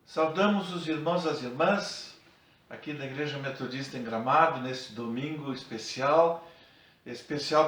Saudamos os irmãos e as irmãs aqui da Igreja Metodista em Gramado, nesse domingo especial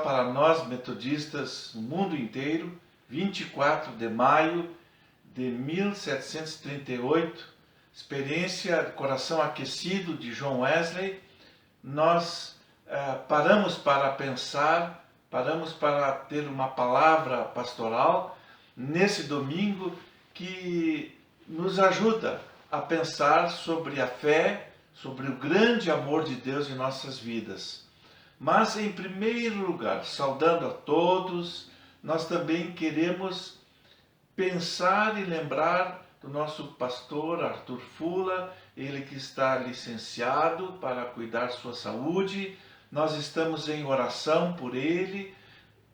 para nós metodistas no mundo inteiro, 24 de maio de 1738, experiência de coração aquecido de John Wesley. Nós paramos para pensar, paramos para ter uma palavra pastoral nesse domingo que nos ajuda a pensar sobre a fé, sobre o grande amor de Deus em nossas vidas. Mas, em primeiro lugar, saudando a todos, nós também queremos pensar e lembrar do nosso pastor Arthur Fula, ele que está licenciado para cuidar sua saúde. Nós estamos em oração por ele,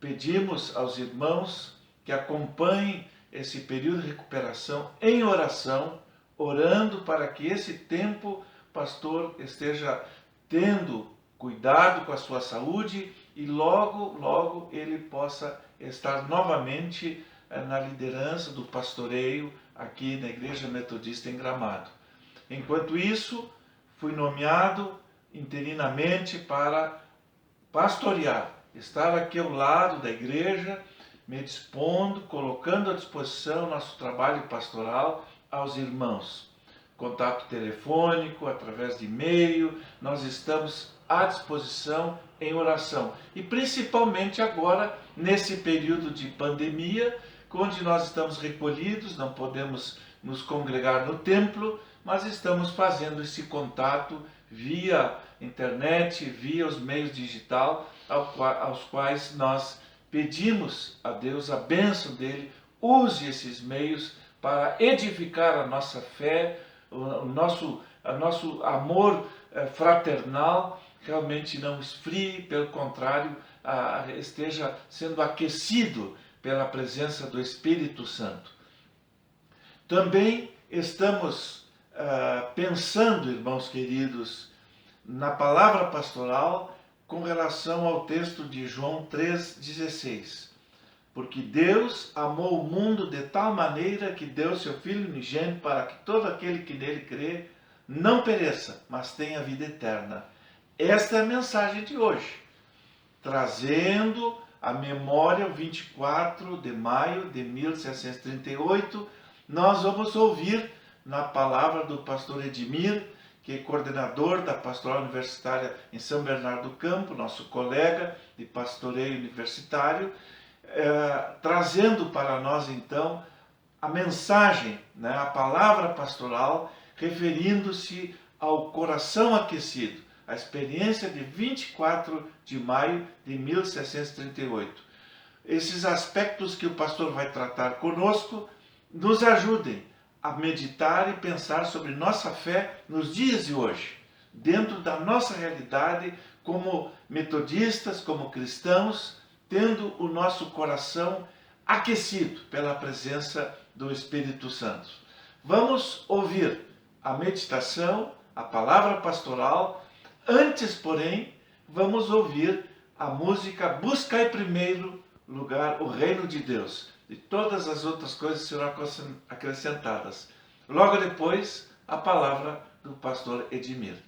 pedimos aos irmãos que acompanhem esse período de recuperação em oração, orando para que esse tempo o pastor esteja tendo cuidado com a sua saúde e logo ele possa estar novamente na liderança do pastoreio aqui na Igreja Metodista em Gramado. Enquanto isso, fui nomeado interinamente para pastorear, estar aqui ao lado da igreja, me dispondo, colocando à disposição nosso trabalho pastoral aos irmãos. Contato telefônico, através de e-mail, nós estamos à disposição em oração. E principalmente agora, nesse período de pandemia, onde nós estamos recolhidos, não podemos nos congregar no templo, mas estamos fazendo esse contato via internet, via os meios digitais, aos quais nós pedimos a Deus a bênção dele, use esses meios para edificar a nossa fé, o nosso amor fraternal realmente não esfrie, pelo contrário, esteja sendo aquecido pela presença do Espírito Santo. Também estamos pensando, irmãos queridos, na palavra pastoral com relação ao texto de João 3,16. Porque Deus amou o mundo de tal maneira que deu seu Filho unigênito para que todo aquele que nele crê não pereça, mas tenha vida eterna. Esta é a mensagem de hoje, trazendo à memória o 24 de maio de 1738, nós vamos ouvir na palavra do pastor Edmir, que é coordenador da Pastoral Universitária em São Bernardo do Campo, nosso colega de pastoreio universitário, trazendo para nós então a mensagem, a palavra pastoral, referindo-se ao coração aquecido, a experiência de 24 de maio de 1738. Esses aspectos que o pastor vai tratar conosco nos ajudem a meditar e pensar sobre nossa fé nos dias de hoje, dentro da nossa realidade como metodistas, como cristãos, tendo o nosso coração aquecido pela presença do Espírito Santo. Vamos ouvir a meditação, a palavra pastoral. Antes, porém, vamos ouvir a música Buscai primeiro lugar o reino de Deus. E todas as outras coisas serão acrescentadas. Logo depois, a palavra do pastor Edmir.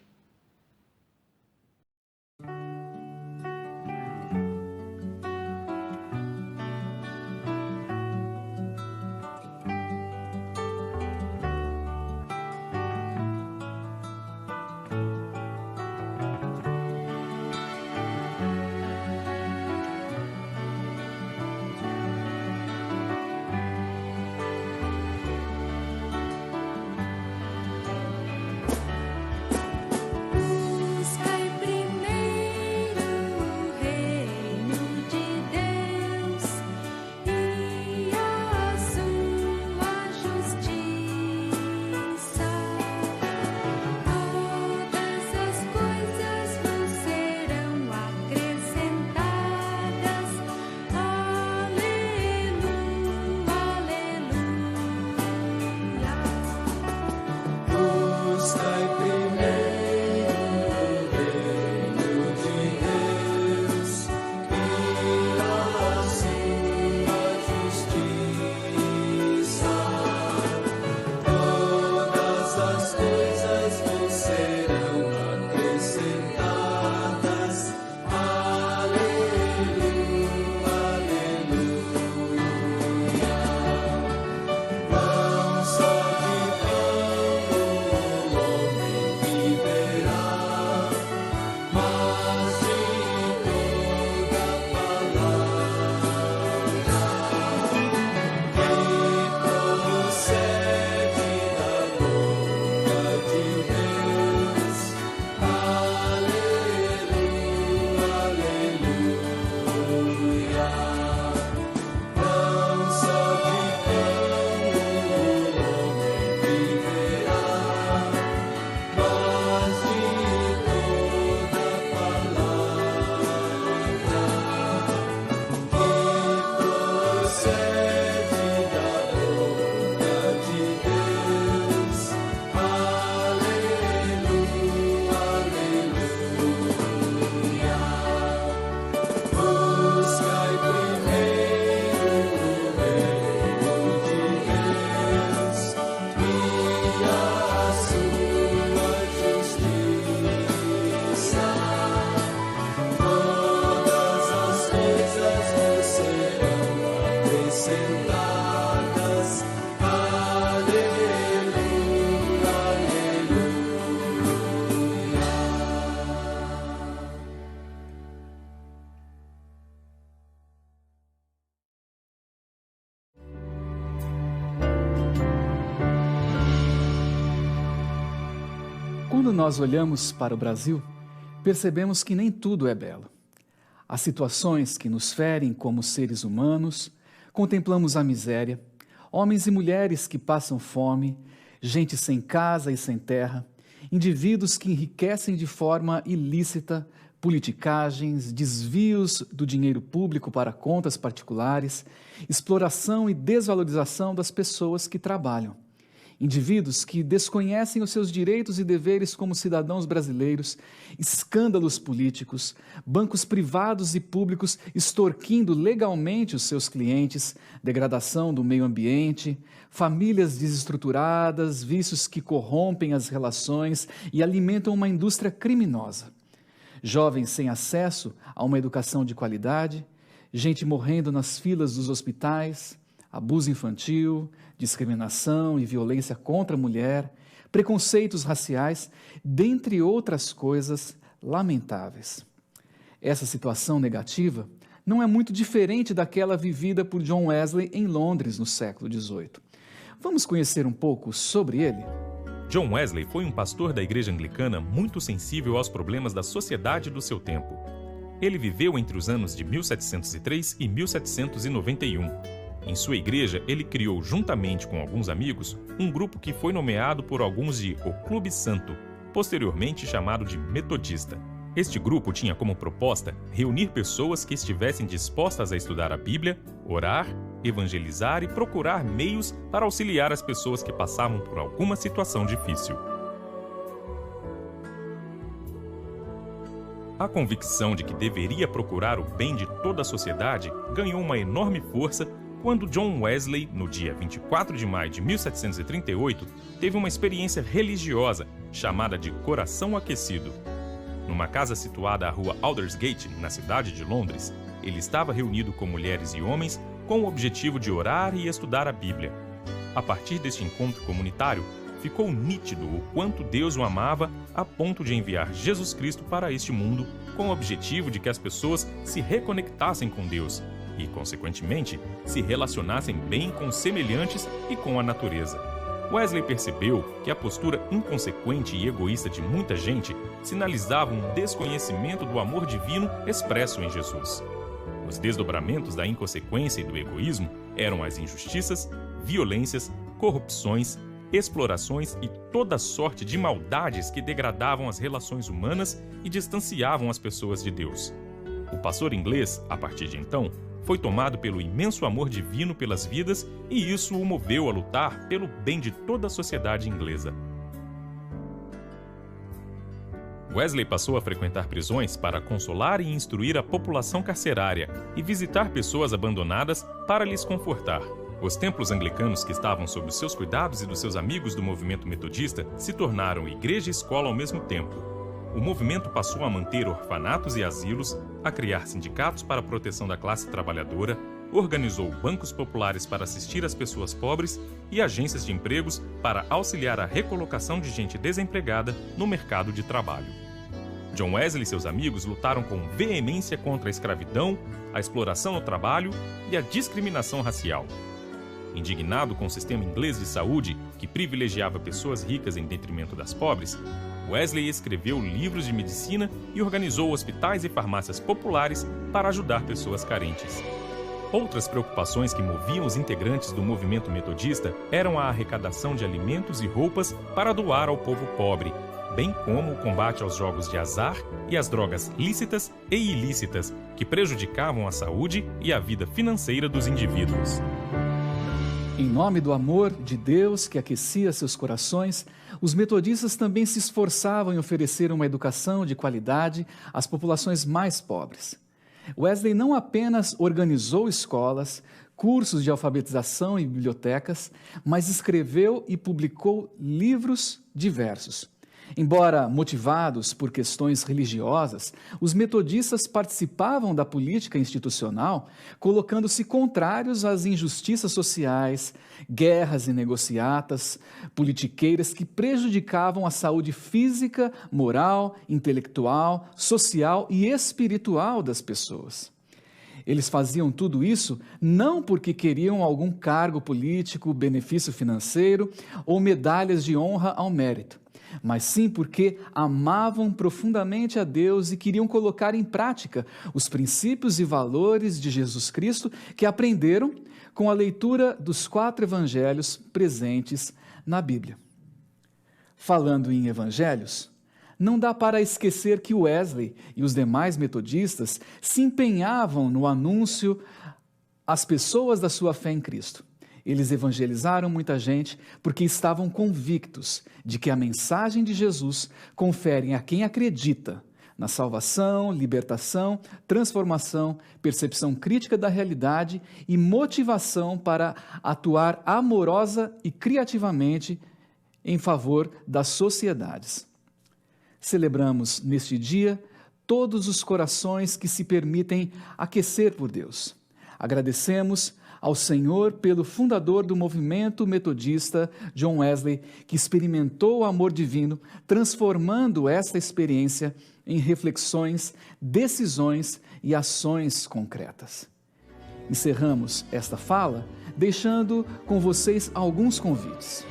Quando nós olhamos para o Brasil, percebemos que nem tudo é belo. Há situações que nos ferem como seres humanos, contemplamos a miséria, homens e mulheres que passam fome, gente sem casa e sem terra, indivíduos que enriquecem de forma ilícita, politicagens, desvios do dinheiro público para contas particulares, exploração e desvalorização das pessoas que trabalham. Indivíduos que desconhecem os seus direitos e deveres como cidadãos brasileiros, escândalos políticos, bancos privados e públicos extorquindo legalmente os seus clientes, degradação do meio ambiente, famílias desestruturadas, vícios que corrompem as relações e alimentam uma indústria criminosa. Jovens sem acesso a uma educação de qualidade, gente morrendo nas filas dos hospitais, abuso infantil, discriminação e violência contra a mulher, preconceitos raciais, dentre outras coisas lamentáveis. Essa situação negativa não é muito diferente daquela vivida por John Wesley em Londres no século XVIII. Vamos conhecer um pouco sobre ele? John Wesley foi um pastor da Igreja Anglicana muito sensível aos problemas da sociedade do seu tempo. Ele viveu entre os anos de 1703 e 1791. Em sua igreja, ele criou, juntamente com alguns amigos, um grupo que foi nomeado por alguns de O Clube Santo, posteriormente chamado de Metodista. Este grupo tinha como proposta reunir pessoas que estivessem dispostas a estudar a Bíblia, orar, evangelizar e procurar meios para auxiliar as pessoas que passavam por alguma situação difícil. A convicção de que deveria procurar o bem de toda a sociedade ganhou uma enorme força quando John Wesley, no dia 24 de maio de 1738, teve uma experiência religiosa chamada de Coração Aquecido. Numa casa situada à rua Aldersgate, na cidade de Londres, ele estava reunido com mulheres e homens com o objetivo de orar e estudar a Bíblia. A partir deste encontro comunitário, ficou nítido o quanto Deus o amava a ponto de enviar Jesus Cristo para este mundo com o objetivo de que as pessoas se reconectassem com Deus e, consequentemente, se relacionassem bem com semelhantes e com a natureza. Wesley percebeu que a postura inconsequente e egoísta de muita gente sinalizava um desconhecimento do amor divino expresso em Jesus. Os desdobramentos da inconsequência e do egoísmo eram as injustiças, violências, corrupções, explorações e toda sorte de maldades que degradavam as relações humanas e distanciavam as pessoas de Deus. O pastor inglês, a partir de então, foi tomado pelo imenso amor divino pelas vidas e isso o moveu a lutar pelo bem de toda a sociedade inglesa. Wesley passou a frequentar prisões para consolar e instruir a população carcerária e visitar pessoas abandonadas para lhes confortar. Os templos anglicanos que estavam sob os seus cuidados e dos seus amigos do movimento metodista se tornaram igreja e escola ao mesmo tempo. O movimento passou a manter orfanatos e asilos, a criar sindicatos para a proteção da classe trabalhadora, organizou bancos populares para assistir as pessoas pobres e agências de empregos para auxiliar a recolocação de gente desempregada no mercado de trabalho. John Wesley e seus amigos lutaram com veemência contra a escravidão, a exploração no trabalho e a discriminação racial. Indignado com o sistema inglês de saúde, que privilegiava pessoas ricas em detrimento das pobres, Wesley escreveu livros de medicina e organizou hospitais e farmácias populares para ajudar pessoas carentes. Outras preocupações que moviam os integrantes do movimento metodista eram a arrecadação de alimentos e roupas para doar ao povo pobre, bem como o combate aos jogos de azar e às drogas lícitas e ilícitas que prejudicavam a saúde e a vida financeira dos indivíduos. Em nome do amor de Deus que aquecia seus corações, os metodistas também se esforçavam em oferecer uma educação de qualidade às populações mais pobres. Wesley não apenas organizou escolas, cursos de alfabetização e bibliotecas, mas escreveu e publicou livros diversos. Embora motivados por questões religiosas, os metodistas participavam da política institucional, colocando-se contrários às injustiças sociais, guerras e negociatas, politiqueiras que prejudicavam a saúde física, moral, intelectual, social e espiritual das pessoas. Eles faziam tudo isso não porque queriam algum cargo político, benefício financeiro ou medalhas de honra ao mérito, mas sim porque amavam profundamente a Deus e queriam colocar em prática os princípios e valores de Jesus Cristo que aprenderam com a leitura dos 4 evangelhos presentes na Bíblia. Falando em evangelhos, não dá para esquecer que Wesley e os demais metodistas se empenhavam no anúncio às pessoas da sua fé em Cristo. Eles evangelizaram muita gente porque estavam convictos de que a mensagem de Jesus confere a quem acredita na salvação, libertação, transformação, percepção crítica da realidade e motivação para atuar amorosa e criativamente em favor das sociedades. Celebramos neste dia todos os corações que se permitem aquecer por Deus. Agradecemos ao Senhor pelo fundador do movimento metodista, John Wesley, que experimentou o amor divino, transformando esta experiência em reflexões, decisões e ações concretas. Encerramos esta fala deixando com vocês alguns convites.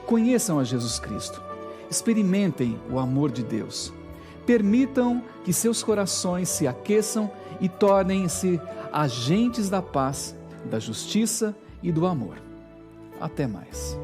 Conheçam a Jesus Cristo, experimentem o amor de Deus, permitam que seus corações se aqueçam e tornem-se agentes da paz, da justiça e do amor. Até mais.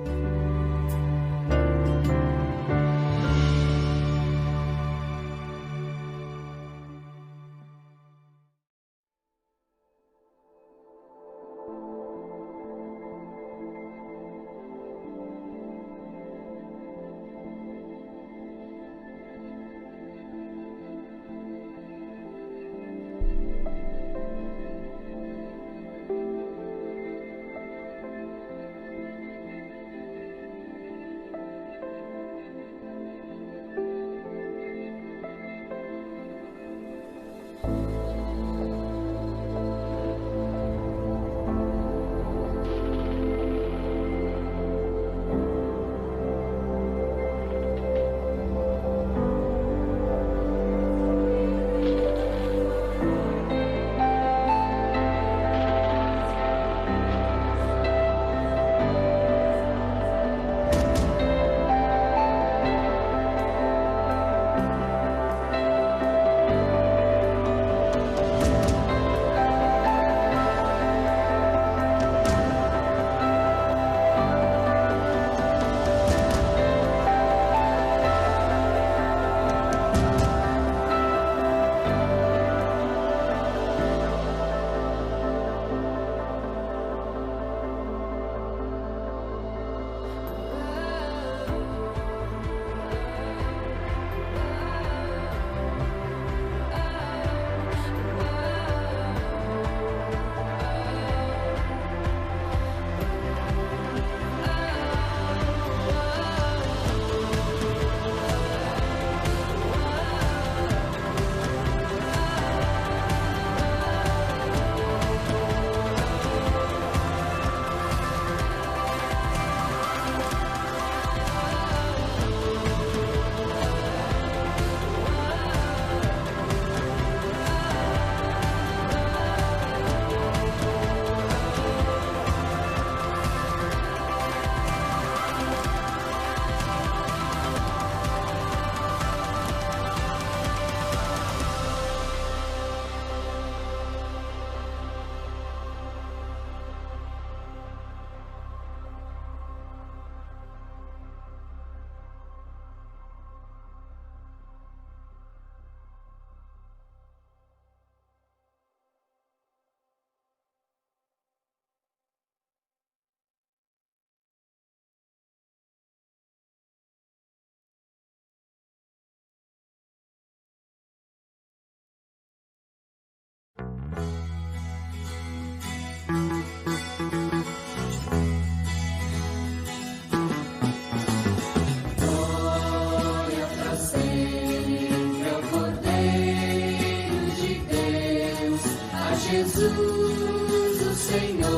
Jesus, o Senhor,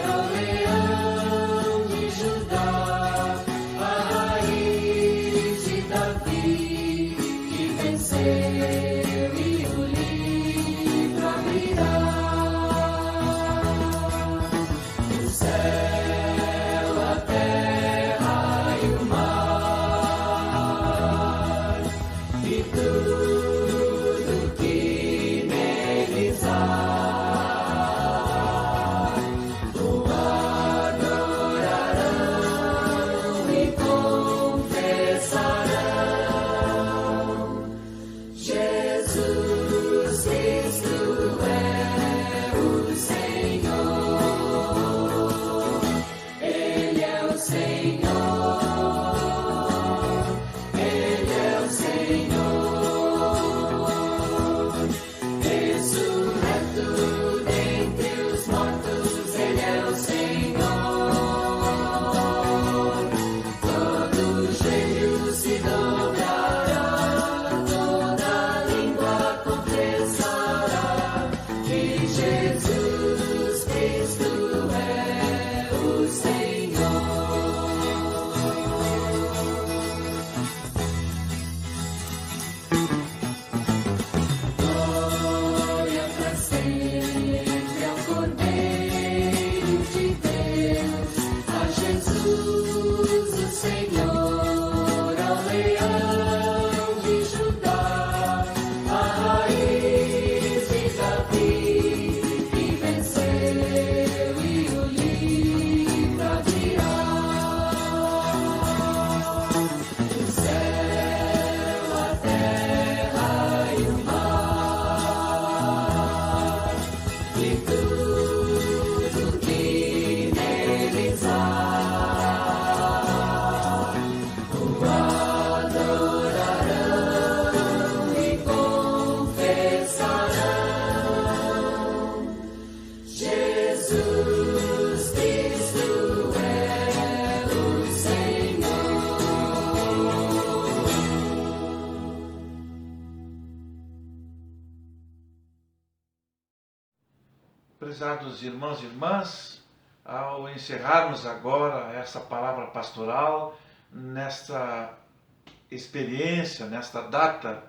ó leão de Judá, a raiz de Davi, que venceu e o livro abrirá. Prezados irmãos e irmãs, ao encerrarmos agora essa palavra pastoral, nesta experiência, nesta data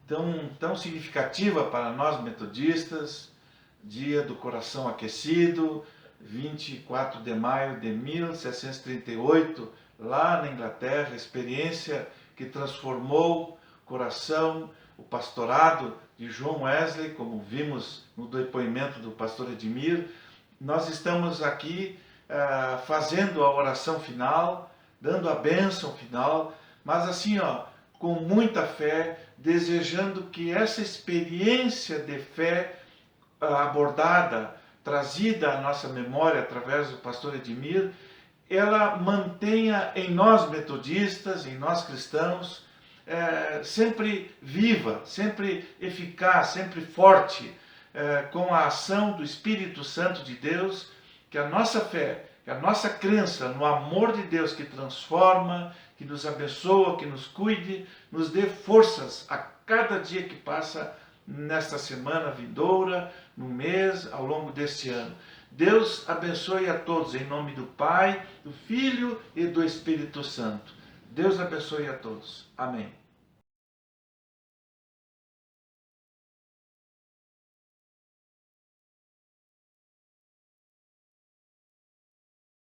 tão significativa para nós metodistas, Dia do Coração Aquecido, 24 de maio de 1738, lá na Inglaterra, experiência que transformou o coração, o pastorado de John Wesley, como vimos no depoimento do pastor Edmir. Nós estamos aqui fazendo a oração final, dando a bênção final, mas assim, com muita fé, desejando que essa experiência de fé abordada, trazida à nossa memória através do pastor Edmir, ela mantenha em nós metodistas, em nós cristãos, sempre viva, sempre eficaz, sempre forte, com a ação do Espírito Santo de Deus, que a nossa fé, que a nossa crença no amor de Deus que transforma, que nos abençoa, que nos cuide, nos dê forças a cada dia que passa nesta semana vindoura, no mês, ao longo deste ano. Deus abençoe a todos, em nome do Pai, do Filho e do Espírito Santo. Deus abençoe a todos. Amém.